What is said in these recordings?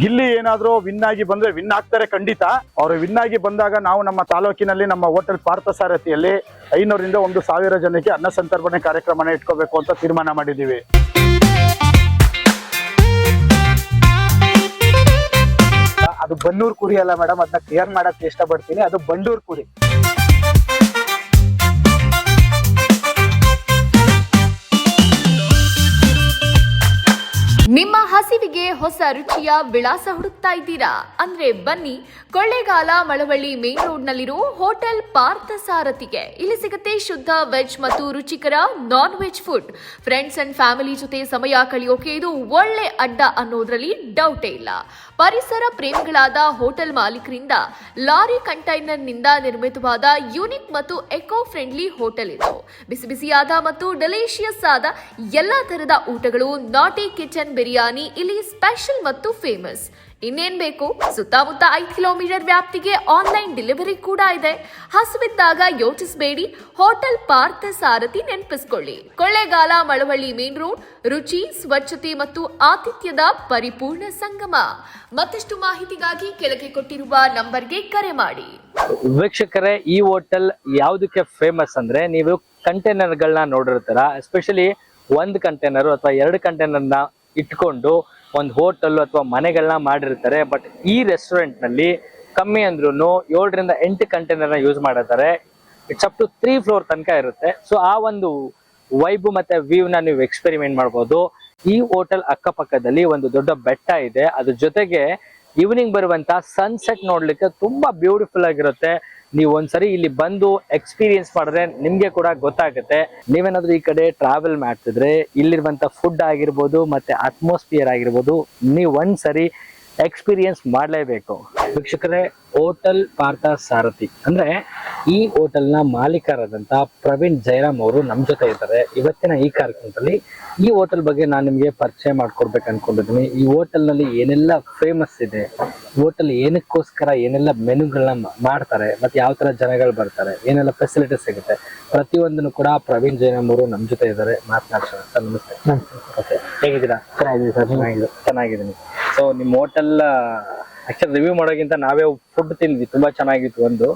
ಗಿಲ್ಲಿ ಏನಾದ್ರೂ ವಿನ್ ಆಗಿ ಬಂದ್ರೆ ವಿನ್ ಆಗ್ತಾರೆ ಖಂಡಿತ. ಅವರು ವಿನ್ ಆಗಿ ಬಂದಾಗ ನಾವು ನಮ್ಮ ತಾಲೂಕಿನಲ್ಲಿ ನಮ್ಮ ಹೋಟೆಲ್ ಪಾರ್ಥಸಾರಥಿಯಲ್ಲಿ 500ರಿಂದ 1,000 ಜನಕ್ಕೆ ಅನ್ನ ಸಂತರ್ಪಣೆ ಕಾರ್ಯಕ್ರಮನ ಇಟ್ಕೋಬೇಕು ಅಂತ ತೀರ್ಮಾನ ಮಾಡಿದ್ದೀವಿ. ಅದು ಬನ್ನೂರ್ ಕುರಿ ಅಲ್ಲ ಮೇಡಮ್, ಅದನ್ನ ಕ್ಲಿಯರ್ ಮಾಡಕ್ಕೆ ಇಷ್ಟಪಡ್ತೀನಿ. ಅದು ಬಂಡೂರ್ ಕುರಿ. ನಿಮ್ಮ ಹಸಿವಿಗೆ ಹೊಸ ರುಚಿಯ ವಿಳಾಸ ಹುಡುಕ್ತಾ ಇದ್ದೀರಾ ಅಂದ್ರೆ ಬನ್ನಿ ಕೊಳ್ಳೇಗಾಲ ಮಳವಳ್ಳಿ ಮೇನ್ ರೋಡ್ ನಲ್ಲಿರೋ ಹೋಟೆಲ್ ಪಾರ್ಥಸಾರಥಿಗೆ. ಇಲ್ಲಿ ಸಿಗುತ್ತೆ ಶುದ್ಧ ವೆಜ್ ಮತ್ತು ರುಚಿಕರ non veg food. Friends and family ಜೊತೆ ಸಮಯ ಕಳೆಯೋಕೆ ಇದು ಒಳ್ಳೆ ಅಡ್ಡ ಅನ್ನೋದ್ರಲ್ಲಿ ಡೌಟೇ ಇಲ್ಲ. ಪರಿಸರ ಪ್ರೇಮಿಗಳಾದ ಹೋಟೆಲ್ ಮಾಲೀಕರಿಂದ ಲಾರಿ ಕಂಟೈನರ್ ನಿಂದ ನಿರ್ಮಿತವಾದ ಯೂನಿಕ್ ಮತ್ತು ಎಕೋ ಫ್ರೆಂಡ್ಲಿ ಹೋಟೆಲ್ ಇದು. ಬಿಸಿ ಬಿಸಿಯಾದ ಮತ್ತು ಡೆಲಿಷಿಯಸ್ ಆದ ಎಲ್ಲಾ ತರದ ಊಟಗಳು, ನಾಟಿ ಕಿಚನ್ ಬಿರಿಯಾನಿ ಇಲ್ಲಿ ಸ್ಪೆಷಲ್ ಮತ್ತು ಫೇಮಸ್. ಇನ್ನೇನ್ ಬೇಕು, ಸುತ್ತಮುತ್ತ 5 ಕಿಲೋಮೀಟರ್ ವ್ಯಾಪ್ತಿಗೆ ಆನ್ಲೈನ್ ಡೆಲಿವರಿ ಕೂಡ ಇದೆ. ಹಸುವಿದ್ದಾಗ ಯೋಚಿಸಬೇಡಿ, ಹೋಟೆಲ್ ಪಾರ್ಥಸಾರಥಿ ನೆನಪಿಸ್ಕೊಳ್ಳಿ. Kollegal Malavalli main road. ರುಚಿ, ಸ್ವಚ್ಛತೆ ಮತ್ತು ಆತಿಥ್ಯದ ಪರಿಪೂರ್ಣ ಸಂಗಮ. ಮತ್ತಷ್ಟು ಮಾಹಿತಿಗಾಗಿ ಕೆಳಗೆ ಕೊಟ್ಟಿರುವ ನಂಬರ್ಗೆ ಕರೆ ಮಾಡಿ. ವೀಕ್ಷಕರೇ, ಈ ಹೋಟೆಲ್ ಯಾವುದಕ್ಕೆ ಫೇಮಸ್ ಅಂದ್ರೆ, ನೀವು ಕಂಟೈನರ್ಗಳನ್ನ ನೋಡಿರ್ತೀರ. ಎಸ್ಪೆಷಲಿ 1 ಕಂಟೈನರ್ ಅಥವಾ 2 ಕಂಟೈನರ್ನ ಇಟ್ಕೊಂಡು ಒಂದು ಹೋಟೆಲ್ ಅಥವಾ ಮನೆಗಳನ್ನ ಮಾಡಿರ್ತಾರೆ. ಬಟ್ ಈ ರೆಸ್ಟೋರೆಂಟ್ ನಲ್ಲಿ ಕಮ್ಮಿ ಅಂದ್ರೂ 7ರಿಂದ 8 ಕಂಟೈನರ್ನ ಯೂಸ್ ಮಾಡಿರ್ತಾರೆ. ಇಟ್ಸ್ ಅಪ್ ಟು 3 ಫ್ಲೋರ್ ತನಕ ಇರುತ್ತೆ. ಸೊ ಆ ಒಂದು ವೈಬ್ ಮತ್ತೆ ವ್ಯೂ ನ ನೀವು ಎಕ್ಸ್ಪೆರಿಮೆಂಟ್ ಮಾಡ್ಬೋದು. ಈ ಹೋಟೆಲ್ ಅಕ್ಕಪಕ್ಕದಲ್ಲಿ ಒಂದು ದೊಡ್ಡ ಬೆಟ್ಟ ಇದೆ. ಅದ್ರ ಜೊತೆಗೆ ಈವ್ನಿಂಗ್ ಬರುವಂತ ಸನ್ಸೆಟ್ ನೋಡ್ಲಿಕ್ಕೆ ತುಂಬಾ ಬ್ಯೂಟಿಫುಲ್ ಆಗಿರುತ್ತೆ. ನೀವು ಒಂದ್ಸರಿ ಇಲ್ಲಿ ಬಂದು ಎಕ್ಸ್ಪೀರಿಯನ್ಸ್ ಮಾಡಿದ್ರೆ ನಿಮ್ಗೆ ಕೂಡ ಗೊತ್ತಾಗುತ್ತೆ. ನೀವೇನಾದ್ರೂ ಈ ಕಡೆ ಟ್ರಾವೆಲ್ ಮಾಡ್ತಿದ್ರೆ ಇಲ್ಲಿರುವಂತ ಫುಡ್ ಆಗಿರ್ಬೋದು ಮತ್ತೆ ಅಟ್ಮಾಸ್ಫಿಯರ್ ಆಗಿರ್ಬೋದು, ನೀವು ಒಂದ್ಸರಿ ಎಕ್ಸ್ಪೀರಿಯನ್ಸ್ ಮಾಡಲೇಬೇಕು. ವೀಕ್ಷಕರೇ, ಹೋಟೆಲ್ ಪಾರ್ಥಸಾರಥಿ ಅಂದ್ರೆ ಈ ಹೋಟೆಲ್ ನ ಮಾಲೀಕರಾದಂತ ಪ್ರವೀಣ್ ಜಯರಾಮ್ ಅವರು ನಮ್ ಜೊತೆ ಇದ್ದಾರೆ. ಇವತ್ತಿನ ಈ ಕಾರ್ಯಕ್ರಮದಲ್ಲಿ ಈ ಹೋಟೆಲ್ ಬಗ್ಗೆ ನಾನು ನಿಮ್ಗೆ ಪರಿಚಯ ಮಾಡ್ಕೊಡ್ಬೇಕು ಅನ್ಕೊಂಡಿದ್ದೀನಿ. ಈ ಹೋಟೆಲ್ ನಲ್ಲಿ ಏನೆಲ್ಲ ಫೇಮಸ್ ಇದೆ, ಹೋಟೆಲ್ ಏನಕ್ಕೋಸ್ಕರ ಏನೆಲ್ಲ ಮೆನುಗಳನ್ನ ಮಾಡ್ತಾರೆ, ಮತ್ತೆ ಯಾವ ತರ ಜನಗಳು ಬರ್ತಾರೆ, ಏನೆಲ್ಲ ಫೆಸಿಲಿಟೀಸ್ ಸಿಗುತ್ತೆ, ಪ್ರತಿಯೊಂದನ್ನು ಕೂಡ ಪ್ರವೀಣ್ ಜಯರಾಮ್ ಅವರು ನಮ್ ಜೊತೆ ಇದ್ದಾರೆ. ಮಾತನಾಡ್ಸೋಣ ಸರ್. ನಮಸ್ತೆ. ಓಕೆ, ಹೇಗಿದ್ದೀರಾ? ಚೆನ್ನಾಗಿದೆ ಸರ್. ಚೆನ್ನಾಗಿದ್ದೀನಿ. ಸೊ ನಿಮ್ಮ ಹೋಟೆಲ್ ಆಕ್ಚುಲಿ ರಿವ್ಯೂ ಮಾಡೋಕ್ಕಿಂತ ನಾವೇ ಫುಡ್ ತಿಂದ್ವಿ, ತುಂಬಾ ಚೆನ್ನಾಗಿತ್ತು ಒಂದು.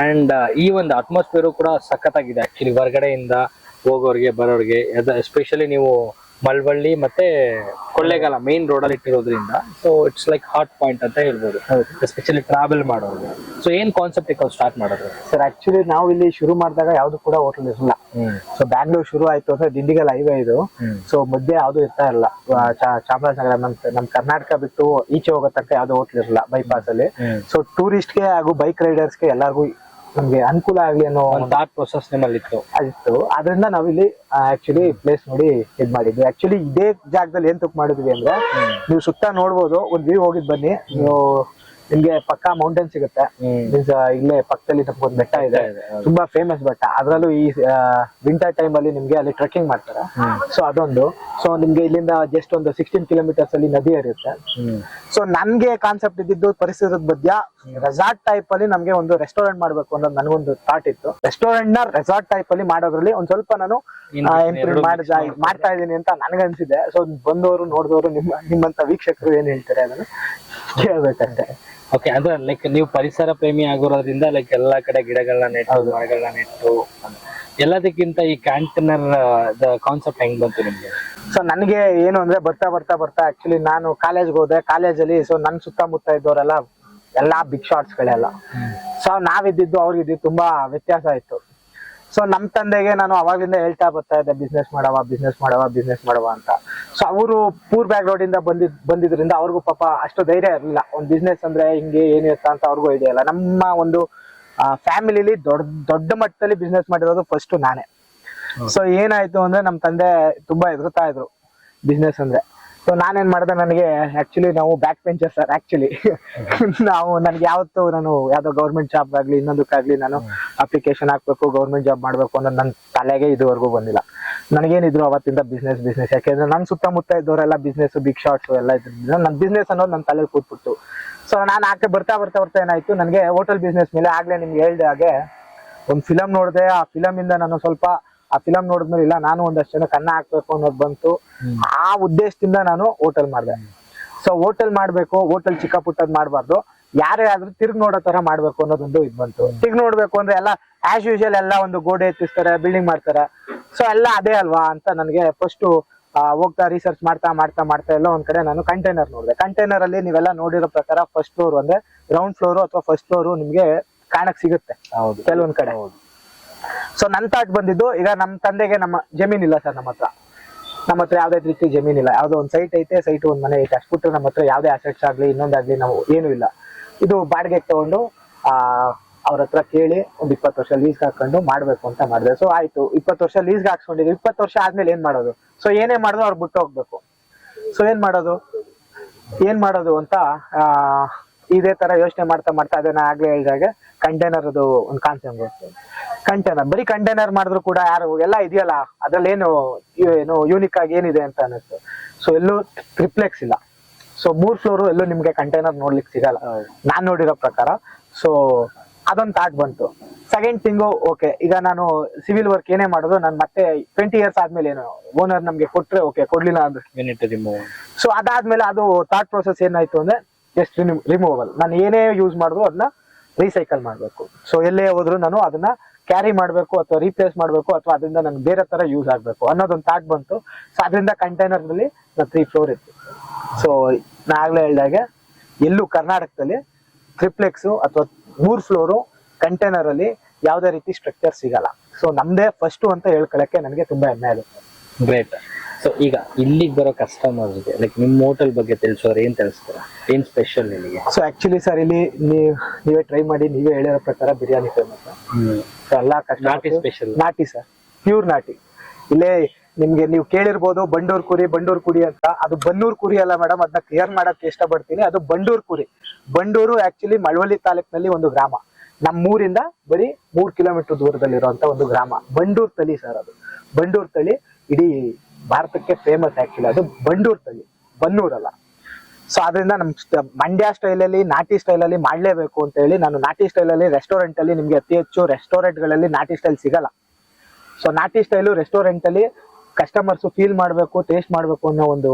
ಅಂಡ್ ಈ ಒಂದು ಅಟ್ಮಾಸ್ಫಿಯರ್ ಕೂಡ ಸಖತ್ತಾಗಿದೆ ಆಕ್ಚುಲಿ. ಹೊರಗಡೆಯಿಂದ ಹೋಗೋರಿಗೆ ಬರೋರಿಗೆ, ಎಸ್ಪೆಷಲಿ ನೀವು ಮಳವಳ್ಳಿ ಮತ್ತೆ ಕೊಳ್ಳೇಗಾಲ ಮೇನ್ ರೋಡ್ ಅಲ್ಲಿ ಇಟ್ಟಿರೋದ್ರಿಂದ so it's like hot point ಅಂತ ಹೇಳ್ಬೋದು, ಎಸ್ಪೆಷಲಿ ಟ್ರಾವೆಲ್ ಮಾಡೋರಿಗೆ. ಸೊ ಏನ್ ಕಾನ್ಸೆಪ್ಟ್ ಸ್ಟಾರ್ಟ್ ಮಾಡಿದ್ರು ಸರ್? ಆಕ್ಚುಲಿ ನಾವು ಇಲ್ಲಿ ಶುರು ಮಾಡಿದಾಗ ಯಾವ್ದು ಕೂಡ ಹೋಟೆಲ್ ಇರಲಿಲ್ಲ. ಸೊ ಬ್ಯಾಂಗ್ಳೂರ್ ಶುರು ಆಯ್ತು ಅಂದ್ರೆ ದಿಂಡಿಗಲ್ ಹೈವೇ ಇದು. ಸೊ ಮಧ್ಯೆ ಯಾವ್ದು ಇರ್ತಾ ಇರಲ್ಲ. ಚಾಮರಾಜನಗರ ನಮ್ ಕರ್ನಾಟಕ ಬಿಟ್ಟು ಈಚೆ ಹೋಗೋ ತನಕ ಯಾವ್ದು ಹೋಟ್ಲ್ ಇರಲ್ಲ ಬೈಪಾಸ್ ಅಲ್ಲಿ. ಸೊ ಟೂರಿಸ್ಟ್ಗೆ ಹಾಗೂ ಬೈಕ್ ರೈಡರ್ಸ್ಗೆ ಎಲ್ಲಾರ್ಗು ನಮ್ಗೆ ಅನುಕೂಲ ಆಗ್ಲಿ ಅನ್ನೋ ಥಾಟ್ ಪ್ರೊಸೆಸ್ ನಿಮ್ಮಲ್ಲಿ ಇತ್ತು. ಅದರಿಂದ ನಾವಿಲ್ಲಿ ಆಕ್ಚುಲಿ ಪ್ಲೇಸ್ ನೋಡಿ ಇದ್ ಮಾಡಿದ್ವಿ. ಆಕ್ಚುಲಿ ಇದೇ ಜಾಗದಲ್ಲಿ ಏನ್ ತುಕ್ ಮಾಡಿದ್ವಿ ಅಂದ್ರೆ, ನೀವು ಸುತ್ತ ನೋಡ್ಬೋದು, ಒಂದ್ ವ್ಯೂ ಹೋಗಿದ್ ಬನ್ನಿ ನೀವು, ನಿಮ್ಗೆ ಪಕ್ಕಾ ಮೌಂಟೇನ್ ಸಿಗುತ್ತೆ. ಇಲ್ಲೇ ಪಕ್ಕದಲ್ಲಿ ನಮ್ಗೊಂದು ಬೆಟ್ಟ ಇದೆ, ತುಂಬಾ ಫೇಮಸ್ ಬೆಟ್ಟ. ಅದ್ರಲ್ಲೂ ಈ ವಿಂಟರ್ ಟೈಮ್ ಅಲ್ಲಿ ನಿಮ್ಗೆ ಅಲ್ಲಿ ಟ್ರೆಕ್ಕಿಂಗ್ ಮಾಡ್ತಾರೆ. ಸೊ ಅದೊಂದು. ಸೊ ನಿಮ್ಗೆ ಇಲ್ಲಿಂದ ಜಸ್ಟ್ ಒಂದು 16 ಕಿಲೋಮೀಟರ್ಸ್ ಅಲ್ಲಿ ನದಿ ಹರಿಯುತ್ತೆ. ಸೊ ನನ್ಗೆ ಕಾನ್ಸೆಪ್ಟ್ ಇದ್ದಿದ್ದು ಪರಿಸರದ ಮಧ್ಯ ರೆಸಾರ್ಟ್ ಟೈಪ್ ಅಲ್ಲಿ ನಮ್ಗೆ ಒಂದು ರೆಸ್ಟೋರೆಂಟ್ ಮಾಡ್ಬೇಕು ಅನ್ನೋದು ನನಗೊಂದು ಥಾಟ್ ಇತ್ತು. ರೆಸ್ಟೋರೆಂಟ್ ನ ರೆಸಾರ್ಟ್ ಟೈಪ್ ಅಲ್ಲಿ ಮಾಡೋದ್ರಲ್ಲಿ ಒಂದ್ ಸ್ವಲ್ಪ ನಾನು ಇಂಪ್ರೂವ್ ಮಾಡ್ತಾ ಇದೀನಿ ಅಂತ ನನ್ಗನ್ಸಿದೆ. ಸೊ ಬಂದವರು ನೋಡಿದವರು ನಿಮ್ಮಂತ ವೀಕ್ಷಕರು ಏನ್ ಹೇಳ್ತಾರೆ ಅದನ್ನು ಕೇಳ್ಬೇಕಂತೆ. ಓಕೆ, ಅಂದ್ರೆ ಲೈಕ್ ನೀವು ಪರಿಸರ ಪ್ರೇಮಿ ಆಗಿರೋದ್ರಿಂದ ಲೈಕ್ ಎಲ್ಲಾ ಕಡೆ ಗಿಡಗಳನ್ನ ನೆಟ್ಟು, ಮರಗಳನ್ನ ನೆಟ್ಟು, ಎಲ್ಲದಕ್ಕಿಂತ ಈ ಕ್ಯಾಂಟೀನರ್ ಕಾನ್ಸೆಪ್ಟ್ ಹೆಂಗ್ ಬಂತು ನಿಮ್ಗೆ? ಸೊ ನನಗೆ ಏನು ಅಂದ್ರೆ ಬರ್ತಾ ಆಕ್ಚುಲಿ ನಾನು ಕಾಲೇಜ್ಗೆ ಹೋದೆ. ಕಾಲೇಜಲ್ಲಿ ಸೊ ನನ್ ಸುತ್ತಮುತ್ತ ಇದ್ದವರೆಲ್ಲ ಎಲ್ಲಾ ಬಿಗ್ ಶಾಟ್ಸ್ ಗಳೆಲ್ಲ. ಸೊ ನಾವಿದ್ದು ಅವ್ರಿಗಿದ್ದು ತುಂಬಾ ವ್ಯತ್ಯಾಸ ಇತ್ತು. ಸೊ ನಮ್ ತಂದೆಗೆ ನಾನು ಅವಾಗ್ಲಿಂದ ಹೇಳ್ತಾ ಬರ್ತಾ ಇದ್ದೆ, ಬಿಸ್ನೆಸ್ ಮಾಡವ ಅಂತ. ಸೊ ಅವರು ಪೂರ್ ಬ್ಯಾಕ್ ರೋಡ್ ಇಂದ ಬಂದಿದ್ರಿಂದ ಅವ್ರಿಗೂ ಪಾಪ ಅಷ್ಟು ಧೈರ್ಯ ಇರಲಿಲ್ಲ. ಒಂದ್ ಬಿಸ್ನೆಸ್ ಅಂದ್ರೆ ಹಿಂಗೆ ಏನಿರುತ್ತ ಅಂತ ಅವ್ರಿಗೂ ಐಡಿಯಾ ಇಲ್ಲ. ನಮ್ಮ ಒಂದು ಫ್ಯಾಮಿಲಿಲಿ ದೊಡ್ಡ ಮಟ್ಟದಲ್ಲಿ ಬಿಸ್ನೆಸ್ ಮಾಡಿರೋದು ಫಸ್ಟ್ ನಾನೇ. ಸೊ ಏನಾಯ್ತು ಅಂದ್ರೆ ನಮ್ ತಂದೆ ತುಂಬಾ ಎದುರುತ್ತಾ ಇದ್ರು ಬಿಸ್ನೆಸ್ ಅಂದ್ರೆ. ಸೊ ನಾನೇನ್ ಮಾಡಿದೆ, ನನಗೆ ಆಕ್ಚುಲಿ ನಾವು ಬ್ಯಾಕ್ ಬೆಂಚರ್ ಸರ್. ಆಕ್ಚುಲಿ ನನ್ಗೆ ಯಾವತ್ತು ನಾನು ಯಾವ್ದೋ ಗೌರ್ಮೆಂಟ್ ಜಾಬ್ ಆಗ್ಲಿ ಇನ್ನೊಂದಕ್ಕಾಗ್ಲಿ ನಾನು ಅಪ್ಲಿಕೇಶನ್ ಹಾಕ್ಬೇಕು, ಗೌರ್ಮೆಂಟ್ ಜಾಬ್ ಮಾಡ್ಬೇಕು ಅನ್ನೋದು ನನ್ನ ತಲೆಗೆ ಇದುವರೆಗೂ ಬಂದಿಲ್ಲ. ನನಗೇನಿದ್ರು ಅವತ್ತಿಂದ ಬಿಸ್ನೆಸ್. ಯಾಕೆಂದ್ರೆ ನನ್ ಸುತ್ತಮುತ್ತ ಇದ್ದವರೆಲ್ಲ ಬಿಸ್ನೆಸ್, ಬಿಗ್ ಶಾಟ್ಸ್ ಎಲ್ಲ ಇದ್ರಿಂದ ನನ್ ಬಿಸ್ನೆಸ್ ಅನ್ನೋದು ನನ್ನ ತಲೆಗೆ ಕೂತ್ಬಿಟ್ಟು. ಸೊ ನಾನು ಆಕೆ ಬರ್ತಾ ಏನಾಯ್ತು, ನನಗೆ ಹೋಟೆಲ್ ಬಿಸ್ನೆಸ್ ಮೇಲೆ ಆಗ್ಲೇ ನಿಮ್ಗೆ ಹೇಳ್ದೆ ಹಾಗೆ ಒಂದು ಫಿಲಮ್ ನೋಡಿದೆ. ಆ ಫಿಲಮ್ ಇಂದ ನಾನು ಸ್ವಲ್ಪ ಆ ಫಿಲಮ್ ನೋಡಿದ್ಮೇಲೆ ಇಲ್ಲ ನಾನು ಒಂದಷ್ಟು ಜನ ಕನ್ನ ಹಾಕ್ಬೇಕು ಅನ್ನೋದು ಬಂತು. ಆ ಉದ್ದೇಶದಿಂದ ನಾನು ಹೋಟೆಲ್ ಮಾಡಿದೆ. ಸೊ ಹೋಟೆಲ್ ಮಾಡ್ಬೇಕು, ಹೋಟೆಲ್ ಚಿಕ್ಕ ಪುಟ್ಟದ್ ಮಾಡ್ಬಾರ್ದು, ಯಾರೇ ಆದ್ರೂ ತಿರ್ಗ್ ನೋಡೋ ತರ ಮಾಡ್ಬೇಕು ಅನ್ನೋದೊಂದು ಇದ್ ಬಂತು. ತಿರ್ಗ್ ನೋಡ್ಬೇಕು ಅಂದ್ರೆ ಎಲ್ಲ ಆಸ್ ಯೂಶುವಲ್ ಎಲ್ಲ ಒಂದು ಗೋಡೆ ಎತ್ತಿಸ್ತಾರೆ, ಬಿಲ್ಡಿಂಗ್ ಮಾಡ್ತಾರೆ. ಸೊ ಎಲ್ಲ ಅದೇ ಅಲ್ವಾ ಅಂತ ನನಗೆ ಫಸ್ಟ್ ಹೋಗ್ತಾ ರಿಸರ್ಚ್ ಮಾಡ್ತಾ ಮಾಡ್ತಾ ಮಾಡ್ತಾ ಎಲ್ಲ ಒಂದ್ ಕಡೆ ನಾನು ಕಂಟೈನರ್ ನೋಡಿದೆ. ಕಂಟೈನರ್ ಅಲ್ಲಿ ನೀವೆಲ್ಲ ನೋಡಿರೋ ಪ್ರಕಾರ ಫಸ್ಟ್ ಫ್ಲೋರ್ ಅಂದ್ರೆ ಗ್ರೌಂಡ್ ಫ್ಲೋರ್ ಅಥವಾ ಫಸ್ಟ್ ಫ್ಲೋರ್ ನಿಮ್ಗೆ ಕಾಣಕ್ ಸಿಗುತ್ತೆ ಕೆಲವೊಂದ್ ಕಡೆ. ಸೊ ನನ್ ಥಾಟ್ ಬಂದಿದ್ದು, ಈಗ ನಮ್ ತಂದೆಗೆ ನಮ್ಮ ಜಮೀನ್ ಇಲ್ಲ ಸರ್, ನಮ್ಮ ಹತ್ರ ಯಾವ್ದೇ ರೀತಿ ಜಮೀನ್ ಇಲ್ಲ. ಯಾವ್ದೋ ಒಂದ್ ಸೈಟ್ ಐತೆ, ಸೈಟ್ ಒಂದ್ ಮನೆ ಐತೆ, ಅಷ್ಟು ಬಿಟ್ರೆ ನಮ್ಮ ಹತ್ರ ಯಾವ್ದೇ ಅಸೆಟ್ಸ್ ಆಗ್ಲಿ ಇನ್ನೊಂದಾಗ್ಲಿ ನಾವು ಏನು ಇಲ್ಲ. ಇದು ಬಾಡಿಗೆಗೆ ತಗೊಂಡು ಅವ್ರ ಹತ್ರ ಕೇಳಿ ಒಂದ್ 20 ವರ್ಷ ಲೀಸ್ ಹಾಕೊಂಡು ಮಾಡ್ಬೇಕು ಅಂತ ಮಾಡಿದೆ. ಸೊ ಆಯ್ತು, 20 ವರ್ಷ ಲೀಸ್ಗೆ ಹಾಕ್ಸ್ಕೊಂಡಿದ್ವಿ. 20 ವರ್ಷ ಆದ್ಮೇಲೆ ಏನ್ ಮಾಡೋದು? ಸೊ ಏನೇ ಮಾಡಿದ್ರು ಅವ್ರು ಬಿಟ್ಟು ಹೋಗ್ಬೇಕು. ಸೊ ಏನ್ ಮಾಡೋದು ಅಂತ ಇದೇ ತರ ಯೋಚನೆ ಮಾಡ್ತಾ ಮಾಡ್ತಾ ಅದನ್ನ ಆಗ್ಲೇ ಹೇಳಿದಾಗ ಕಂಟೈನರ್ ಅದು ಒಂದು ಕಾನ್ಸೆಪ್ಟ್. ಕಂಟೈನರ್ ಬರೀ ಕಂಟೈನರ್ ಮಾಡಿದ್ರು ಕೂಡ ಯಾರು ಎಲ್ಲ ಇದೆಯಲ್ಲ ಅದ್ರಲ್ಲಿ ಏನು ಯೂನಿಕ್ ಆಗಿ ಏನಿದೆ ಅಂತ ಅನ್ನಿಸ್ತು. ಸೊ ಎಲ್ಲೂ ಟ್ರಿಪ್ಲೆಕ್ಸ್ ಇಲ್ಲ. ಸೊ 3 ಫ್ಲೋರ್ ಎಲ್ಲೂ ನಿಮ್ಗೆ ಕಂಟೈನರ್ ನೋಡ್ಲಿಕ್ಕೆ ಸಿಗಲ್ಲ ನಾನ್ ನೋಡಿರೋ ಪ್ರಕಾರ. ಸೊ ಅದೊಂದು ಥಾಟ್ ಬಂತು. ಸೆಕೆಂಡ್ ಥಿಂಗು, ಓಕೆ ಈಗ ನಾನು ಸಿವಿಲ್ ವರ್ಕ್ ಏನೇ ಮಾಡೋದು ನಾನು ಮತ್ತೆ 20 ಇಯರ್ಸ್ ಆದ್ಮೇಲೆ ಏನು ಓನರ್ ನಮ್ಗೆ ಕೊಟ್ರೆ ಓಕೆ, ಕೊಡ್ಲಿಲ್ಲ ಅಂದ್ರೆ ಸೊ ಅದಾದ್ಮೇಲೆ ಅದು ಥಾಟ್ ಪ್ರೊಸೆಸ್ ಏನಾಯ್ತು ಅಂದ್ರೆ ಜಸ್ಟ್ ರಿಮೂವಲ್. ನಾನು ಏನೇ ಯೂಸ್ ಮಾಡಿದ್ರು ಅದನ್ನ ರೀಸೈಕಲ್ ಮಾಡ್ಬೇಕು. ಸೊ ಎಲ್ಲೇ ಹೋದ್ರು ನಾನು ಅದನ್ನ ಕ್ಯಾರಿ ಮಾಡ್ಬೇಕು ಅಥವಾ ರೀಪ್ಲೇಸ್ ಮಾಡ್ಬೇಕು ಅಥವಾ ಅದರಿಂದ ನನ್ಗೆ ಬೇರೆ ತರ ಯೂಸ್ ಆಗ್ಬೇಕು ಅನ್ನೋದೊಂದು ಥಾಟ್ ಬಂತು. ಸೊ ಅದರಿಂದ ಕಂಟೈನರ್ ನಲ್ಲಿ 3 ಫ್ಲೋರ್ ಇತ್ತು. ಸೊ ನಾ ಆಗ್ಲೇ ಹೇಳಿದಾಗೆ ಎಲ್ಲೂ ಕರ್ನಾಟಕದಲ್ಲಿ ಟ್ರಿಪ್ಲೆಕ್ಸ್ ಅಥವಾ 3 ಫ್ಲೋರು ಕಂಟೈನರ್ ಅಲ್ಲಿ ಯಾವ್ದೇ ರೀತಿ ಸ್ಟ್ರಕ್ಚರ್ ಸಿಗಲ್ಲ. ಸೊ ನಮ್ದೇ ಫಸ್ಟ್ ಅಂತ ಹೇಳ್ಕೊಳಕ್ಕೆ ನನಗೆ ತುಂಬಾ ಹೆಮ್ಮೆ ಆಗುತ್ತೆ. ಗ್ರೇಟ್. ಸೊ ಈಗ ಇಲ್ಲಿಗೆ ಬರೋ ಕಸ್ಟಮರ್ಸ್ಗೆ ಲೈಕ್ ನಿಮ್ಮ ಹೋಟೆಲ್ ಬಗ್ಗೆ ತಿಳಿಸೋರು ಏನ್ ತಿಳಿಸ್ತೀರಾ? ಏನ್ ಸ್ಪೆಷಲ್ ನಿಮಗೆ? ಸೊ ಆಕ್ಚುಲಿ ಸರ್ ಇಲ್ಲಿ ನೀವೇ ಟ್ರೈ ಮಾಡಿ, ನೀವೇ ಹೇಳಿರೋ ಪ್ರಕಾರ ಬಿರಿಯಾನಿ ಫೇಮಸ್. ಸೊ ಎಲ್ಲಾ ನಾಟಿ ಸ್ಪೆಷಲ್, ನಾಟಿ ಸರ್, ಪ್ಯೂರ್ ನಾಟಿ. ಇಲ್ಲೇ ನಿಮ್ಗೆ ನೀವು ಕೇಳಿರ್ಬೋದು ಬಂಡೂರ್ ಕುರಿ ಅಂತ. ಅದು ಬನ್ನೂರ್ ಕುರಿ ಅಲ್ಲ ಮೇಡಮ್, ಅದನ್ನ ಕ್ಲಿಯರ್ ಮಾಡಕ್ಕೆ ಇಷ್ಟಪಡ್ತೀನಿ. ಅದು ಬಂಡೂರ್ ಕುರಿ. ಬಂಡೂರು ಆಕ್ಚುಲಿ ಮಳವಳ್ಳಿ ತಾಲೂಕಿನಲ್ಲಿ ಒಂದು ಗ್ರಾಮ. ನಮ್ಮೂರಿಂದ ಬರೀ 3 ಕಿಲೋಮೀಟರ್ ದೂರದಲ್ಲಿರುವಂತ ಒಂದು ಗ್ರಾಮ. ಬಂಡೂರ್ ತಳಿ ಸರ್, ಅದು ಬಂಡೂರ್ ತಳಿ ಇಡೀ ಭಾರತಕ್ಕೆ ಫೇಮಸ್. ಆಕ್ಚುಲಿ ಅದು ಬಂಡೂರ್ ತಳಿ, ಬನ್ನೂರಲ್ಲ. ಸೊ ಅದರಿಂದ ನಮ್ ಮಂಡ್ಯ ಸ್ಟೈಲ್ ಅಲ್ಲಿ ನಾಟಿ ಸ್ಟೈಲ್ ಅಲ್ಲಿ ಮಾಡ್ಲೇಬೇಕು ಅಂತ ಹೇಳಿ ನಾನು ನಾಟಿ ಸ್ಟೈಲ್ ಅಲ್ಲಿ ರೆಸ್ಟೋರೆಂಟ್ ಅಲ್ಲಿ, ನಿಮ್ಗೆ ಅತಿ ಹೆಚ್ಚು ರೆಸ್ಟೋರೆಂಟ್ ಗಳಲ್ಲಿ ನಾಟಿ ಸ್ಟೈಲ್ ಸಿಗಲ್ಲ. ಸೊ ನಾಟಿ ಸ್ಟೈಲು ರೆಸ್ಟೋರೆಂಟ್ ಅಲ್ಲಿ ಕಸ್ಟಮರ್ಸ್ ಫೀಲ್ ಮಾಡ್ಬೇಕು, ಟೇಸ್ಟ್ ಮಾಡ್ಬೇಕು ಅನ್ನೋ ಒಂದು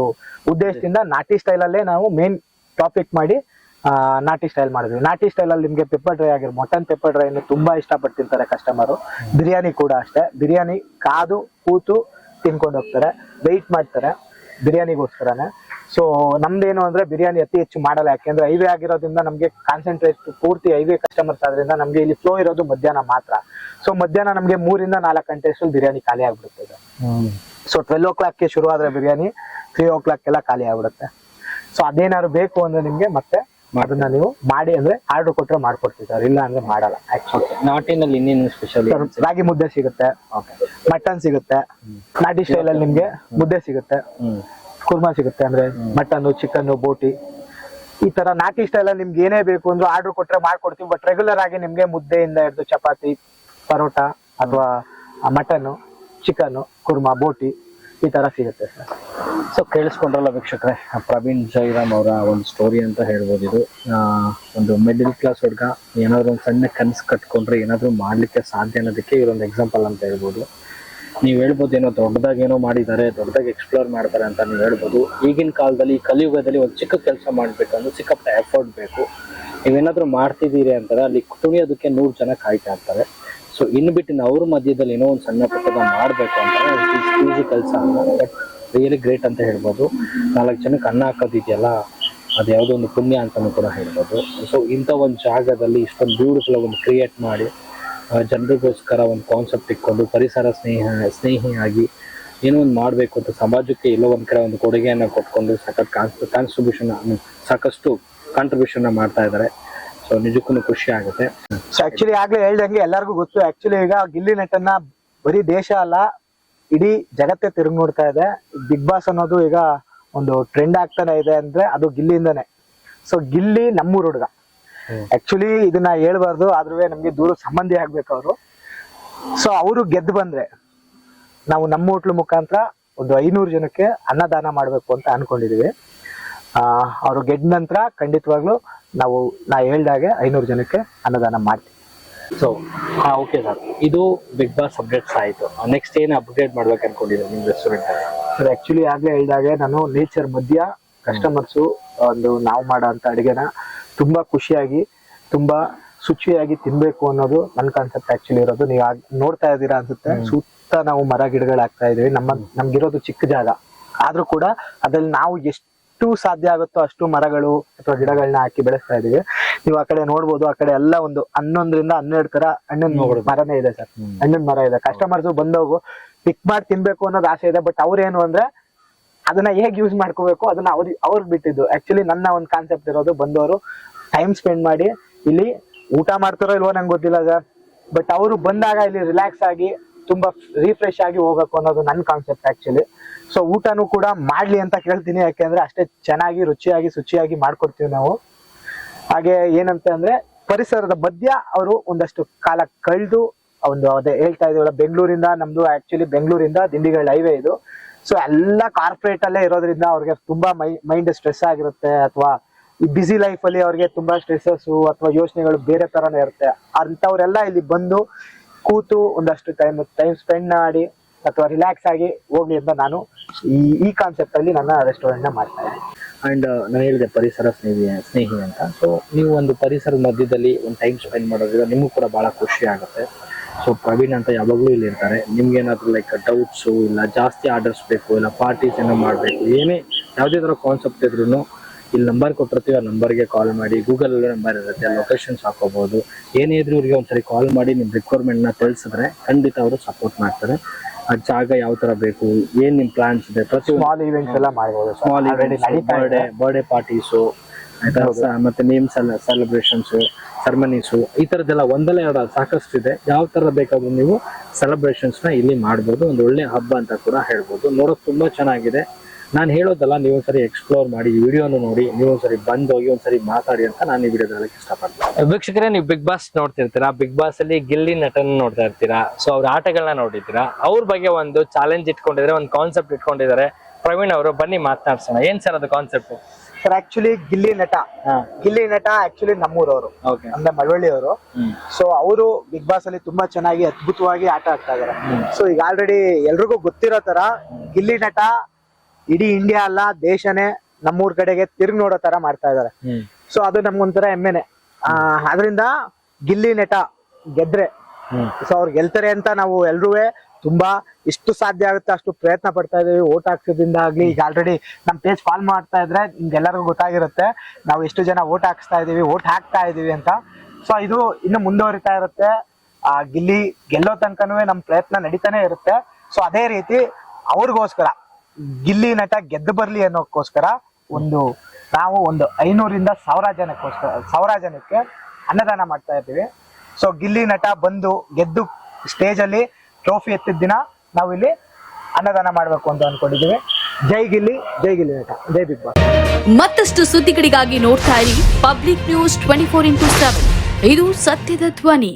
ಉದ್ದೇಶದಿಂದ ನಾಟಿ ಸ್ಟೈಲ್ ಅಲ್ಲೇ ನಾವು ಮೇನ್ ಟಾಪಿಕ್ ಮಾಡಿ ನಾಟಿ ಸ್ಟೈಲ್ ಮಾಡಿದ್ವಿ. ನಾಟಿ ಸ್ಟೈಲ್ ಅಲ್ಲಿ ನಿಮ್ಗೆ ಪೆಪ್ಪರ್ ಡ್ರೈ ಆಗಿರೋ ಮಟನ್ ಪೆಪ್ಪರ್ ಡ್ರೈ ತುಂಬಾ ಇಷ್ಟಪಡ್ತಿರ್ತಾರೆ ಕಸ್ಟಮರು. ಬಿರಿಯಾನಿ ಕೂಡ ಅಷ್ಟೇ, ಬಿರಿಯಾನಿ ಕಾದು ಕೂತು ತಿನ್ಕೊಂಡು ಹೋಗ್ತಾರೆ, ವೆಯ್ಟ್ ಮಾಡ್ತಾರೆ ಬಿರಿಯಾನಿಗೋಸ್ಕರನೇ. ಸೊ ನಮ್ದೇನು ಅಂದ್ರೆ ಬಿರಿಯಾನಿ ಅತಿ ಹೆಚ್ಚು ಮಾಡಲ್ಲ, ಯಾಕೆಂದ್ರೆ ಹೈವೇ ಆಗಿರೋದ್ರಿಂದ ನಮ್ಗೆ ಕಾನ್ಸಂಟ್ರೇಟ್ ಪೂರ್ತಿ ಹೈವೇ ಕಸ್ಟಮರ್ಸ್ ಆದ್ರಿಂದ ನಮ್ಗೆ ಇಲ್ಲಿ ಫ್ಲೋ ಇರೋದು ಮಧ್ಯಾಹ್ನ ಮಾತ್ರ. ಸೊ ಮಧ್ಯಾಹ್ನ ನಮ್ಗೆ 3 ಇಂದ 4 ಗಂಟೆ ಅಷ್ಟು ಬಿರಿಯಾನಿ ಖಾಲಿ ಆಗ್ಬಿಡುತ್ತೆ. ಸೊ 12 o'clock ಶುರು ಆದ್ರೆ ಬಿರಿಯಾನಿ 3 o'clock ಎಲ್ಲ ಖಾಲಿ ಆಗ್ಬಿಡುತ್ತೆ. ಸೊ ಅದೇನಾದ್ರು ಬೇಕು ಅಂದ್ರೆ ನಿಮ್ಗೆ ಮತ್ತೆ ಅದನ್ನ ನೀವು ಮಾಡಿ ಅಂದ್ರೆ ಆರ್ಡರ್ ಕೊಟ್ರೆ ಮಾಡ್ಕೊಡ್ತೀವಿ ಸರ್, ಇಲ್ಲ ಅಂದ್ರೆ ಮಾಡಲ್ಲ. ನಾಟಿನಲ್ಲಿ ಇನ್ನೇನು ಸ್ಪೆಷಲ್? ರಾಗಿ ಮುದ್ದೆ ಸಿಗುತ್ತೆ, ಮಟನ್ ಸಿಗುತ್ತೆ. ನಾಟಿ ಸ್ಟೈಲ್ ಅಲ್ಲಿ ನಿಮ್ಗೆ ಮುದ್ದೆ ಸಿಗುತ್ತೆ, ಕುರ್ಮಾ ಸಿಗುತ್ತೆ, ಅಂದ್ರೆ ಮಟನ್, ಚಿಕನ್, ಬೋಟಿ, ಈ ತರ ನಾಟಿ ಸ್ಟೈಲ್ ಅಲ್ಲಿ ನಿಮ್ಗೆ ಏನೇ ಬೇಕು ಅಂದ್ರೆ ಆರ್ಡರ್ ಕೊಟ್ರೆ ಮಾಡ್ಕೊಡ್ತೀವಿ. ಬಟ್ ರೆಗ್ಯುಲರ್ ಆಗಿ ನಿಮ್ಗೆ ಮುದ್ದೆಯಿಂದ ಹಿಡಿದು ಚಪಾತಿ, ಪರೋಟ ಅಥವಾ ಮಟನ್, ಚಿಕನ್, ಕುರ್ಮಾ, ಬೋಟಿ ಈ ತರ ಸಿಗುತ್ತೆ ಸರ್. ಸೊ ಕೇಳಿಸ್ಕೊಂಡ್ರಲ್ಲ ವೀಕ್ಷಕರೇ, ಪ್ರವೀಣ್ ಜೈರಾಮ್ ಅವರ ಒಂದು ಸ್ಟೋರಿ ಅಂತ ಹೇಳ್ಬೋದು ಇದು. ಒಂದು ಮಿಡಿಲ್ ಕ್ಲಾಸ್ ಹುಡುಗ ಏನಾದ್ರು ಒಂದು ಸಣ್ಣ ಕನಸು ಕಟ್ಕೊಂಡ್ರೆ ಏನಾದ್ರು ಮಾಡ್ಲಿಕ್ಕೆ ಸಾಧ್ಯ ಅನ್ನೋದಕ್ಕೆ ಇವರೊಂದು ಎಕ್ಸಾಂಪಲ್ ಅಂತ ಹೇಳ್ಬೋದು. ನೀವು ಹೇಳ್ಬೋದು ಏನೋ ದೊಡ್ಡದಾಗಿ ಏನೋ ಮಾಡಿದ್ದಾರೆ, ದೊಡ್ಡದಾಗಿ ಎಕ್ಸ್ಪ್ಲೋರ್ ಮಾಡ್ತಾರೆ ಅಂತ ನೀವು ಹೇಳ್ಬೋದು. ಈಗಿನ ಕಾಲದಲ್ಲಿ ಈ ಕಲಿಯುಗದಲ್ಲಿ ಒಂದು ಚಿಕ್ಕ ಕೆಲಸ ಮಾಡ್ಬೇಕಂದ್ರೆ ಸಿಕ್ಕಾಪಟ್ಟೆ ಎಫರ್ಟ್ ಬೇಕು. ನೀವೇನಾದ್ರೂ ಮಾಡ್ತಿದ್ದೀರಿ ಅಂತಾರೆ ಅಲ್ಲಿ ತುಣಿಯೋದಕ್ಕೆ 100 ಜನ ಕಾಯ್ತಾ ಇರ್ತಾರೆ. ಸೊ ಇನ್ನು ಬಿಟ್ಟಿನ ಅವ್ರ ಮಧ್ಯದಲ್ಲಿ ಏನೋ ಒಂದು ಸಣ್ಣ ಪುಟ್ಟದ ಮಾಡಬೇಕು ಅಂತಾರೆ, ಈಸಿ ಕೆಲಸ ಅಲ್ಲ, ಬಟ್ ರಿಯಲಿ ಗ್ರೇಟ್ ಅಂತ ಹೇಳ್ಬೋದು. 4 ಜನಕ್ಕೆ ಅನ್ನ ಹಾಕೋದಿದೆಯಲ್ಲ, ಅದು ಯಾವುದೋ ಒಂದು ಪುಣ್ಯ ಅಂತಲೂ ಕೂಡ ಹೇಳ್ಬೋದು. ಸೊ ಇಂಥ ಒಂದು ಜಾಗದಲ್ಲಿ ಇಷ್ಟೊಂದು ಬ್ಯೂಟಿಫುಲ್ ಒಂದು ಕ್ರಿಯೇಟ್ ಮಾಡಿ ಜನರಿಗೋಸ್ಕರ ಒಂದು ಕಾನ್ಸೆಪ್ಟ್ ಇಟ್ಕೊಂಡು ಪರಿಸರ ಸ್ನೇಹಿಯಾಗಿ ಏನೋ ಒಂದು ಮಾಡಬೇಕು ಅಂತ ಸಮಾಜಕ್ಕೆ ಎಲ್ಲೋ ಒಂದು ಕಡೆ ಒಂದು ಕೊಡುಗೆಯನ್ನು ಕೊಟ್ಕೊಂಡು ಸಾಕಷ್ಟು ಕಾಂಟ್ರಿಬ್ಯೂಷನ್ ಮಾಡ್ತಾ ಇದ್ದಾರೆ. ಸೊ ನಿಜಕ್ಕೂ ಖುಷಿ ಆಗುತ್ತೆ. ಸೊ ಆಕ್ಚುಲಿ ಆಗ್ಲೇ ಹೇಳ್ದಂಗೆ ಎಲ್ಲರಿಗೂ ಗೊತ್ತು, ಆಕ್ಚುಲಿ ಈಗ ಗಿಲ್ಲಿ ನಟನ್ನ ಬರೀ ದೇಶ ಅಲ್ಲ ಇಡೀ ಜಗತ್ತೇ ತಿರುಗಿ ನೋಡ್ತಾ ಇದೆ. ಬಿಗ್ ಬಾಸ್ ಅನ್ನೋದು ಈಗ ಒಂದು ಟ್ರೆಂಡ್ ಆಗ್ತಾನೆ ಇದೆ ಅಂದ್ರೆ ಅದು ಗಿಲ್ಲಿಯಿಂದಾನೆ. ಸೊ ಗಿಲ್ಲಿ ನಮ್ಮೂರ್ ಹುಡುಗ. ಆಕ್ಚುಲಿ ಇದನ್ನ ಹೇಳ್ಬಾರ್ದು, ಆದ್ರೂ ನಮ್ಗೆ ದೂರ ಸಂಬಂಧಿ ಆಗ್ಬೇಕು ಅವರು. ಸೊ ಅವರು ಗೆದ್ದು ಬಂದ್ರೆ ನಾವು ನಮ್ಮ ಹೋಟ್ಲು ಮುಖಾಂತರ ಒಂದು 500 ಜನಕ್ಕೆ ಅನ್ನದಾನ ಮಾಡ್ಬೇಕು ಅಂತ ಅನ್ಕೊಂಡಿದೀವಿ. ಅವರು ಗೆದ್ದ ನಂತರ ಖಂಡಿತವಾಗ್ಲೂ ನಾ ಹೇಳ್ದಾಗೆ 500 ಜನಕ್ಕೆ ಅನ್ನದಾನ ಮಾಡ್ತೀವಿ. ಸೊ ಓಕೆ ಸರ್, ಇದು ಬಿಗ್ ಬಾಸ್ ಅಪ್ಡೇಟ್ಸ್ ಆಯ್ತು. ನೆಕ್ಸ್ಟ್ ಏನು ಅಪ್ಗ್ರೇಡ್ ಮಾಡ್ಬೇಕು ಅನ್ಕೊಂಡಿದ್ದೀವಿ ನಿಮ್ಮ ರೆಸ್ಟೋರೆಂಟ್? ಸರ್ ಆಕ್ಚುಲಿ ಆಗ್ಲೇ ಹೇಳ್ದಾಗೆ ನಾನು ನೇಚರ್ ಮಧ್ಯ ಕಸ್ಟಮರ್ಸು ಒಂದು ನಾವು ಮಾಡೋ ಅಂತ ಅಡಿಗೆನ ತುಂಬಾ ಖುಷಿಯಾಗಿ ತುಂಬಾ ಶುಚಿಯಾಗಿ ತಿನ್ಬೇಕು ಅನ್ನೋದು ನನ್ನ ಕಾನ್ಸೆಪ್ಟ್ ಆಕ್ಚುಲಿ ಇರೋದು. ನೀವು ನೋಡ್ತಾ ಇದ್ದೀರಾ ಅನ್ಸುತ್ತೆ, ಸುತ್ತ ನಾವು ಮರ ಗಿಡಗಳು ಹಾಕ್ತಾ ಇದೀವಿ. ನಮ್ಗಿರೋದು ಚಿಕ್ಕ ಜಾಗ ಆದ್ರೂ ಕೂಡ ಅದ್ರಲ್ಲಿ ನಾವು ಎಷ್ಟು ಸಾಧ್ಯ ಆಗುತ್ತೋ ಅಷ್ಟು ಮರಗಳು ಅಥವಾ ಗಿಡಗಳನ್ನ ಹಾಕಿ ಬೆಳೆಸ್ತಾ ಇದೀವಿ. ನೀವು ಆ ಕಡೆ ನೋಡ್ಬೋದು, ಆ ಕಡೆ ಎಲ್ಲ ಒಂದು 11ರಿಂದ 12 ತರ ಹಣ್ಣಿನ ಮರನೇ ಇದೆ ಸರ್. ಹಣ್ಣಿನ ಮರ ಇದೆ. ಕಸ್ಟಮರ್ಸ್ ಬಂದೋಗು ಪಿಕ್ ಮಾಡಿ ತಿನ್ಬೇಕು ಅನ್ನೋದು ಆಸೆ ಇದೆ. ಬಟ್ ಅವ್ರೇನು ಅಂದ್ರೆ ಅದನ್ನ ಹೇಗ್ ಯೂಸ್ ಮಾಡ್ಕೋಬೇಕು ಅದನ್ನ ಅವ್ರಿಗೆ ಬಿಟ್ಟಿದ್ದು. ಆಕ್ಚುಲಿ ನನ್ನ ಒಂದು ಕಾನ್ಸೆಪ್ಟ್ ಇರೋದು, ಬಂದವರು ಟೈಮ್ ಸ್ಪೆಂಡ್ ಮಾಡಿ ಇಲ್ಲಿ ಊಟ ಮಾಡ್ತಾರೋ ಇಲ್ವೋ ನಂಗೆ ಗೊತ್ತಿಲ್ಲ ಸರ್, ಬಟ್ ಅವರು ಬಂದಾಗ ಇಲ್ಲಿ ರಿಲ್ಯಾಕ್ಸ್ ಆಗಿ ತುಂಬಾ ರಿಫ್ರೆಶ್ ಆಗಿ ಹೋಗ್ಬೇಕು ಅನ್ನೋದು ನನ್ನ ಕಾನ್ಸೆಪ್ಟ್ ಆಕ್ಚುಲಿ. ಸೊ ಊಟನೂ ಕೂಡ ಮಾಡ್ಲಿ ಅಂತ ಕೇಳ್ತೀನಿ, ಯಾಕೆಂದ್ರೆ ಅಷ್ಟೇ ಚೆನ್ನಾಗಿ ರುಚಿಯಾಗಿ ಶುಚಿಯಾಗಿ ಮಾಡ್ಕೊಡ್ತೀವಿ ನಾವು. ಹಾಗೆ ಏನಂತ ಅಂದ್ರೆ ಪರಿಸರದ ಮಧ್ಯ ಅವರು ಒಂದಷ್ಟು ಕಾಲ ಕಳೆದು ಒಂದು ಅದೇ ಹೇಳ್ತಾ ಇದೀವಲ್ಲ, ಬೆಂಗಳೂರಿಂದ ನಮ್ದು ಆಕ್ಚುಲಿ ಬೆಂಗಳೂರಿಂದ ದಿಂಡಿಗಳ ಹೈವೇ ಇದು. ಸೊ ಎಲ್ಲ ಕಾರ್ಪೊರೇಟ್ ಅಲ್ಲೇ ಇರೋದ್ರಿಂದ ಅವ್ರಿಗೆ ತುಂಬಾ ಮೈಂಡ್ ಸ್ಟ್ರೆಸ್ ಆಗಿರುತ್ತೆ, ಅಥವಾ ಈ ಬಿಸಿ ಲೈಫ್ ಅಲ್ಲಿ ಅವ್ರಿಗೆ ತುಂಬಾ ಸ್ಟ್ರೆಸ್ಸಸ್ ಅಥವಾ ಯೋಚನೆಗಳು ಬೇರೆ ತರಾನೇ ಇರುತ್ತೆ. ಅಂತವ್ರೆಲ್ಲ ಇಲ್ಲಿ ಬಂದು ಕೂತು ಒಂದಷ್ಟು ಟೈಮ್ ಸ್ಪೆಂಡ್ ಮಾಡಿ ಅಥವಾ ರಿಲ್ಯಾಕ್ಸ್ ಆಗಿ ಹೋಗ್ಲಿ ಅಂತ ನಾನು ಈ ಕಾನ್ಸೆಪ್ಟ್ ಅಲ್ಲಿ ನನ್ನ ರೆಸ್ಟೋರೆಂಟ್ ನ ಮಾಡ್ತಾ ಇದ್ದೀನಿ. ಅಂಡ್ ನಾನು ಹೇಳಿದೆ ಪರಿಸರ ಸ್ನೇಹಿ ಅಂತ. ಸೊ ನೀವು ಒಂದು ಪರಿಸರದ ಮಧ್ಯದಲ್ಲಿ ಒಂದು ಟೈಮ್ ಸ್ಪೆಂಡ್ ಮಾಡೋದ್ರಿಂದ ನಿಮಗೂ ಕೂಡ ಬಹಳ ಖುಷಿ ಆಗುತ್ತೆ. ಸೊ ಪ್ರವೀಣ್ ಅಂತ ಯಾವಾಗಲೂ ಇಲ್ಲಿ ಇರ್ತಾರೆ. ನಿಮ್ಗೇನಾದ್ರೂ ಲೈಕ್ ಡೌಟ್ಸು ಇಲ್ಲ ಜಾಸ್ತಿ ಆರ್ಡರ್ಸ್ ಬೇಕು ಇಲ್ಲ ಪಾರ್ಟೀಸ್ ಏನೋ ಮಾಡಬೇಕು, ಏನೇ ಯಾವುದೇ ಥರ ಕಾನ್ಸೆಪ್ಟ್ ಇದ್ರೂ ಇಲ್ಲಿ ನಂಬರ್ ಕೊಟ್ಟಿರ್ತೀವಿ, ಆ ನಂಬರ್ಗೆ ಕಾಲ್ ಮಾಡಿ. ಗೂಗಲಲ್ಲೂ ನಂಬರ್ ಇರುತ್ತೆ, ಲೊಕೇಶನ್ಸ್ ಹಾಕೋಬಹುದು. ಏನೇ ಇದ್ರೂ ಇವ್ರಿಗೆ ಒಂದ್ಸರಿ ಕಾಲ್ ಮಾಡಿ ನಿಮ್ಮ ರಿಕ್ವೈರ್ಮೆಂಟ್ನ ತಿಳಿಸಿದ್ರೆ ಖಂಡಿತ ಅವರು ಸಪೋರ್ಟ್ ಮಾಡ್ತಾರೆ. ಆ ಜಾಗ ಯಾವ ತರ ಬೇಕು, ಏನ್ ನಿಮ್ ಪ್ಲಾನ್ಸ್ ಇದೆ, ಪ್ರತಿ ಸ್ಮಾಲ್ ಇವೆಂಟ್ಸ್ ಎಲ್ಲ ಮಾಡ್ಬೋದು. ಸ್ಮಾಲ್ ಬರ್ಡೇ ಪಾರ್ಟೀಸು ಆಯ್ತಾ, ಮತ್ತೆ ನೇಮ್ ಸೆಲೆಬ್ರೇಷನ್ಸ್, ಸೆರೆಮನೀಸು, ಈ ತರದ್ದೆಲ್ಲ ಒಂದಲ್ಲ ಎರಡು ಸಾಕಷ್ಟು ಇದೆ. ಯಾವ ತರ ಬೇಕಾದ್ರೂ ನೀವು ಸೆಲೆಬ್ರೇಷನ್ಸ್ ನ ಇಲ್ಲಿ ಮಾಡ್ಬೋದು. ಒಂದು ಒಳ್ಳೆ ಹಬ್ಬ ಅಂತ ಕೂಡ ಹೇಳ್ಬೋದು. ನೋಡೋಕೆ ತುಂಬಾ ಚೆನ್ನಾಗಿದೆ. ನಾನು ಹೇಳೋದಲ್ಲ, ನೀವು ಒಂದ್ಸರಿ ಎಕ್ಸ್ಪ್ಲೋರ್ ಮಾಡಿ, ಈ ವಿಡಿಯೋನು ನೋಡಿ, ನೀವು ಒಂದ್ಸರಿ ಬಂದು ಹೋಗಿ ಒಂದ್ಸರಿ ಮಾತಾಡಿ ಅಂತ ನಾನು ಈ ವಿಡಿಯೋದಲ್ಲಿ ಇಷ್ಟಪಡ್ತೀನಿ. ವೀಕ್ಷಕರೇ, ನೀವು ಬಿಗ್ ಬಾಸ್ ನೋಡ್ತಿರ್ತೀರಾ. ಬಿಗ್ ಬಾಸ್ ಅಲ್ಲಿ ಗಿಲ್ಲಿ ನಟನ್ ನೋಡ್ತಾ ಇರ್ತೀರಾ. ಸೊ ಅವ್ರ ಆಟಗಳನ್ನ ನೋಡಿದ್ದೀರಾ. ಅವ್ರ ಬಗ್ಗೆ ಒಂದು ಚಾಲೆಂಜ್ ಇಟ್ಕೊಂಡಿದ್ದಾರೆ, ಒಂದು ಕಾನ್ಸೆಪ್ಟ್ ಇಟ್ಕೊಂಡಿದ್ದಾರೆ. ಪ್ರವೀಣ್ ಅವರು ಬನ್ನಿ ಮಾತನಾಡ್ಸೋಣ. ಏನ್ ಸರ್ ಅದು ಕಾನ್ಸೆಪ್ಟ್? ಸರ್ ಆಕ್ಚುಲಿ ಗಿಲ್ಲಿ ನಟ ಆಕ್ಚುಲಿ ನಮ್ಮೂರವರು, ಅಂದ್ರೆ ಮಳವಳ್ಳಿ ಅವರು. ಸೊ ಅವರು ಬಿಗ್ ಬಾಸ್ ಅಲ್ಲಿ ತುಂಬಾ ಚೆನ್ನಾಗಿ ಅದ್ಭುತವಾಗಿ ಆಟ ಆಡ್ತಾ ಇದಾರೆ. ಸೊ ಈಗ ಆಲ್ರೆಡಿ ಎಲ್ರಿಗೂ ಗೊತ್ತಿರೋ ತರ ಗಿಲ್ಲಿ ನಟ ಇಡೀ ಇಂಡಿಯಾ ಅಲ್ಲ, ದೇಶನೇ ನಮ್ಮೂರ್ ಕಡೆಗೆ ತಿರುಗಿ ನೋಡೋ ತರ ಮಾಡ್ತಾ ಇದಾರೆ. ಸೊ ಅದು ನಮ್ಗೊಂಥರ ಹೆಮ್ಮೆನೆ. ಅದರಿಂದ ಗಿಲ್ಲಿ ನಟ ಗೆದ್ರೆ ಸೊ ಅವ್ರು ಗೆಲ್ತಾರೆ ಅಂತ ನಾವು ಎಲ್ರೂ ತುಂಬಾ ಎಷ್ಟು ಸಾಧ್ಯ ಆಗುತ್ತೆ ಅಷ್ಟು ಪ್ರಯತ್ನ ಪಡ್ತಾ ಇದೀವಿ. ಓಟ್ ಹಾಕ್ಸೋದ್ರಿಂದ ಆಗ್ಲಿ, ಈಗ ಆಲ್ರೆಡಿ ನಮ್ ಪೇಜ್ ಫಾಲೋ ಮಾಡ್ತಾ ಇದ್ರೆ ನಿಮ್ಗೆಲ್ಲರಿಗೂ ಗೊತ್ತಾಗಿರುತ್ತೆ ನಾವು ಎಷ್ಟು ಜನ ಓಟ್ ಹಾಕ್ಸ್ತಾ ಇದೀವಿ, ಓಟ್ ಹಾಕ್ತಾ ಇದೀವಿ ಅಂತ. ಸೊ ಇದು ಇನ್ನು ಮುಂದುವರಿತಾ ಇರುತ್ತೆ. ಗಿಲ್ಲಿ ಗೆಲ್ಲೋ ತನಕನೂ ನಮ್ ಪ್ರಯತ್ನ ನಡೀತಾನೆ ಇರುತ್ತೆ. ಸೊ ಅದೇ ರೀತಿ ಅವ್ರಿಗೋಸ್ಕರ ಗಿಲ್ಲಿ ನಟ ಗೆದ್ದು ಬರ್ಲಿ ಅನ್ನೋಕ್ಕೋಸ್ಕರ ನಾವು ಒಂದು 500ರಿಂದ 1000 ಜನಕ್ಕೆ ಅನ್ನದಾನ ಮಾಡ್ತಾ ಇದ್ದೀವಿ. ಸೊ ಗಿಲ್ಲಿ ನಟ ಬಂದು ಗೆದ್ದು ಸ್ಟೇಜ್ ಅಲ್ಲಿ ಟ್ರೋಫಿ ಎತ್ತಿದ ದಿನ ನಾವು ಇಲ್ಲಿ ಅನ್ನದಾನ ಮಾಡ್ಬೇಕು ಅಂತ ಅನ್ಕೊಂಡಿದೀವಿ. ಜೈ ಗಿಲ್ಲಿ ನಟ, ಜೈ ಬಿಗ್ ಬಾಸ್. ಮತ್ತಷ್ಟು ಸುದ್ದಿಗಳಿಗಾಗಿ ನೋಡ್ತಾ ಇರಿ ಪಬ್ಲಿಕ್ ನ್ಯೂಸ್ 24x7. ಇದು ಸತ್ಯದ ಧ್ವನಿ.